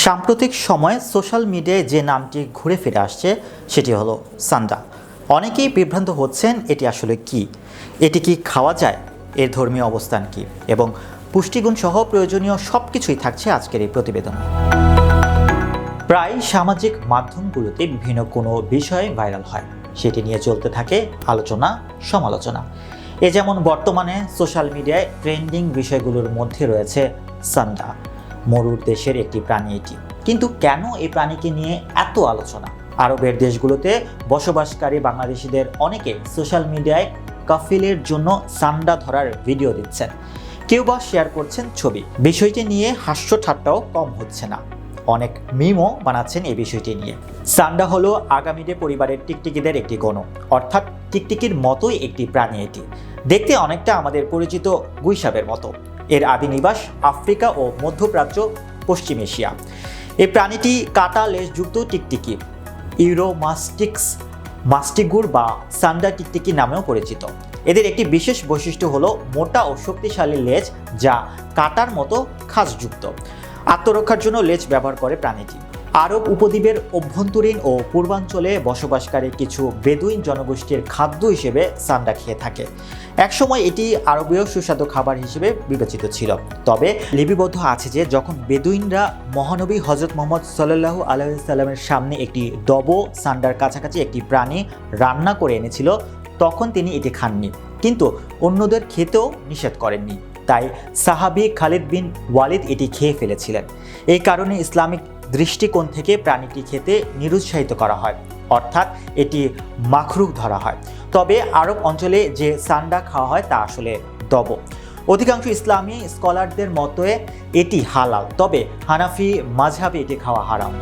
সাম্প্রতিক সময়ে সোশ্যাল মিডিয়ায় যে নামটি ঘুরে ফিরে আসছে সেটি হলো সান্ডা। অনেকেই বিভ্রান্ত হচ্ছেন এটি আসলে কি, এটি কি খাওয়া যায়, এর ধর্মীয় অবস্থান কি এবং পুষ্টিগুণ সহ প্রয়োজনীয় সব কিছুই থাকছে আজকের এই প্রতিবেদনে। প্রায় সামাজিক মাধ্যমগুলোতে বিভিন্ন কোনো বিষয় ভাইরাল হয়, সেটি নিয়ে চলতে থাকে আলোচনা সমালোচনা। যেমন বর্তমানে সোশ্যাল মিডিয়ায় ট্রেন্ডিং বিষয়গুলোর মধ্যে রয়েছে সান্ডা, মরুর দেশের একটি প্রাণী এটি। কিন্তু কেন এই প্রাণীকে নিয়ে এত আলোচনা? আরবের দেশগুলোতে বসবাসকারী বাংলাদেশিদের অনেকে সোশ্যাল মিডিয়ায় কাফিলের জন্য সান্ডা ধরার ভিডিও দিচ্ছেন, কেউ বা শেয়ার করছেন ছবি। বিষয়টি নিয়ে হাস্য ঠাট্টাও কম হচ্ছে না, অনেক মিমও বানাচ্ছেন এই বিষয়টি নিয়ে। সান্ডা হলো আগামীডে পরিবারের টিকটিকিদের একটি গণ, অর্থাৎ টিকটিকির মতোই একটি প্রাণী এটি। দেখতে অনেকটা আমাদের পরিচিত গুইসাপের মতো। এর আদি নিবাস আফ্রিকা ও মধ্যপ্রাচ্য, পশ্চিম এশিয়া। এই প্রাণীটি কাটা লেজযুক্ত টিকটিকি, ইউরোমাস্টিক্স মাস্টিগুর বা সান্ডা টিকটিকি নামেও পরিচিত। এদের একটি বিশেষ বৈশিষ্ট্য হলো মোটা ও শক্তিশালী লেজ, যা কাটার মতো খাঁজযুক্ত। আত্মরক্ষার জন্য লেজ ব্যবহার করে প্রাণীটি। আরব উপদ্বীপের অভ্যন্তরীণ ও পূর্বাঞ্চলে বসবাসকারী কিছু বেদুইন জনগোষ্ঠীর খাদ্য হিসেবে সান্ডা খেয়ে থাকে। একসময় এটি আরবীয় সুস্বাদু খাবার হিসেবে বিবেচিত ছিল। তবে লিপিবদ্ধ আছে যে যখন বেদুইনরা মহানবী হজরত মুহাম্মদ সাল্লাল্লাহু আলাইহি সাল্লামের সামনে একটি দব সান্ডার কাছাকাছি একটি প্রাণী রান্না করে এনেছিল, তখন তিনি এটি খাননি, কিন্তু অন্যদের খেতেও নিষেধ করেননি। তাই সাহাবী খালিদ বিন ওয়ালিদ এটি খেয়ে ফেলেছিলেন। এই কারণে ইসলামিক দৃষ্টিকোণ থেকে প্রাণীটি খেতে নিরুৎসাহিত করা হয়, অর্থাৎ এটি মাকরুহ ধরা হয়। তবে আরব অঞ্চলে যে সান্ডা খাওয়া হয় তা আসলে দব। অধিকাংশ ইসলামী স্কলারদের মতে এটি হালাল, তবে হানাফি মাযহাবে এটি খাওয়া হারাম।